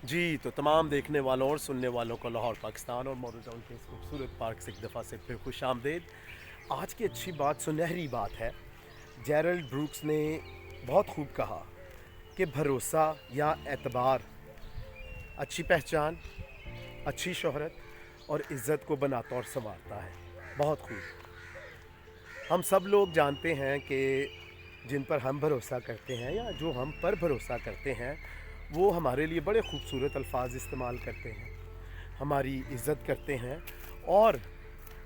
जी, तो तमाम देखने वालों और सुनने वालों को लाहौर पाकिस्तान और मॉडल टाउन के इस खूबसूरत पार्क से एक दफ़ा से फिर खुश आमदेद। आज की अच्छी बात, सुनहरी बात है। जेरल्ड ब्रूक्स ने बहुत खूब कहा कि भरोसा या एतबार अच्छी पहचान, अच्छी शोहरत और इज़्ज़त को बनाता और संवारता है। बहुत खूब। हम सब लोग जानते हैं कि जिन पर हम भरोसा करते हैं या जो हम पर भरोसा करते हैं, वो हमारे लिए बड़े खूबसूरत अल्फाज इस्तेमाल करते हैं, हमारी इज़्ज़त करते हैं और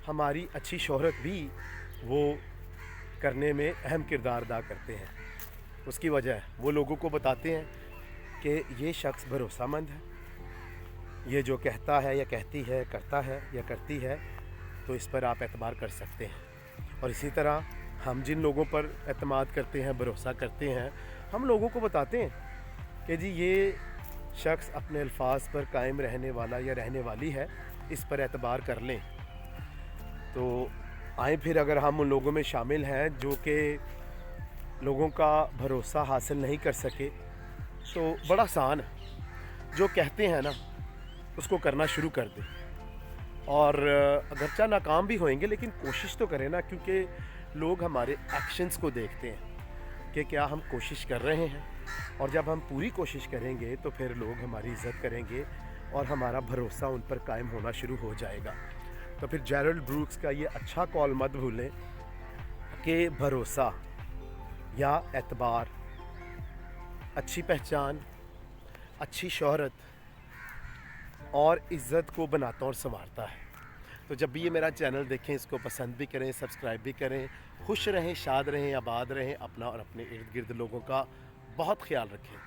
हमारी अच्छी शोहरत भी वो करने में अहम किरदार अदा करते हैं। उसकी वजह वो लोगों को बताते हैं कि ये शख्स भरोसामंद है, ये जो कहता है या कहती है, करता है या करती है, तो इस पर आप एतबार कर सकते हैं। और इसी तरह हम जिन लोगों पर एतमाद करते हैं, भरोसा करते हैं, हम लोगों को बताते हैं कि जी ये शख्स अपने अल्फाज पर कायम रहने वाला या रहने वाली है, इस पर एतबार कर लें। तो आए फिर अगर हम उन लोगों में शामिल हैं जो कि लोगों का भरोसा हासिल नहीं कर सके, तो बड़ा आसान है, जो कहते हैं ना उसको करना शुरू कर दें। और अगरचा नाकाम भी होएंगे लेकिन कोशिश तो करें ना, क्योंकि लोग हमारे एक्शंस को देखते हैं कि क्या हम कोशिश कर रहे हैं, और जब हम पूरी कोशिश करेंगे तो फिर लोग हमारी इज़्ज़त करेंगे और हमारा भरोसा उन पर कायम होना शुरू हो जाएगा। तो फिर जेरल्ड ब्रूक्स का ये अच्छा कॉल मत भूलें कि भरोसा या एतबार अच्छी पहचान, अच्छी शोहरत और इज़्ज़त को बनाता और संवारता है। तो जब भी ये मेरा चैनल देखें, इसको पसंद भी करें, सब्सक्राइब भी करें। खुश रहें, शाद रहें, आबाद रहें। अपना और अपने इर्द गिर्द लोगों का बहुत ख्याल रखें।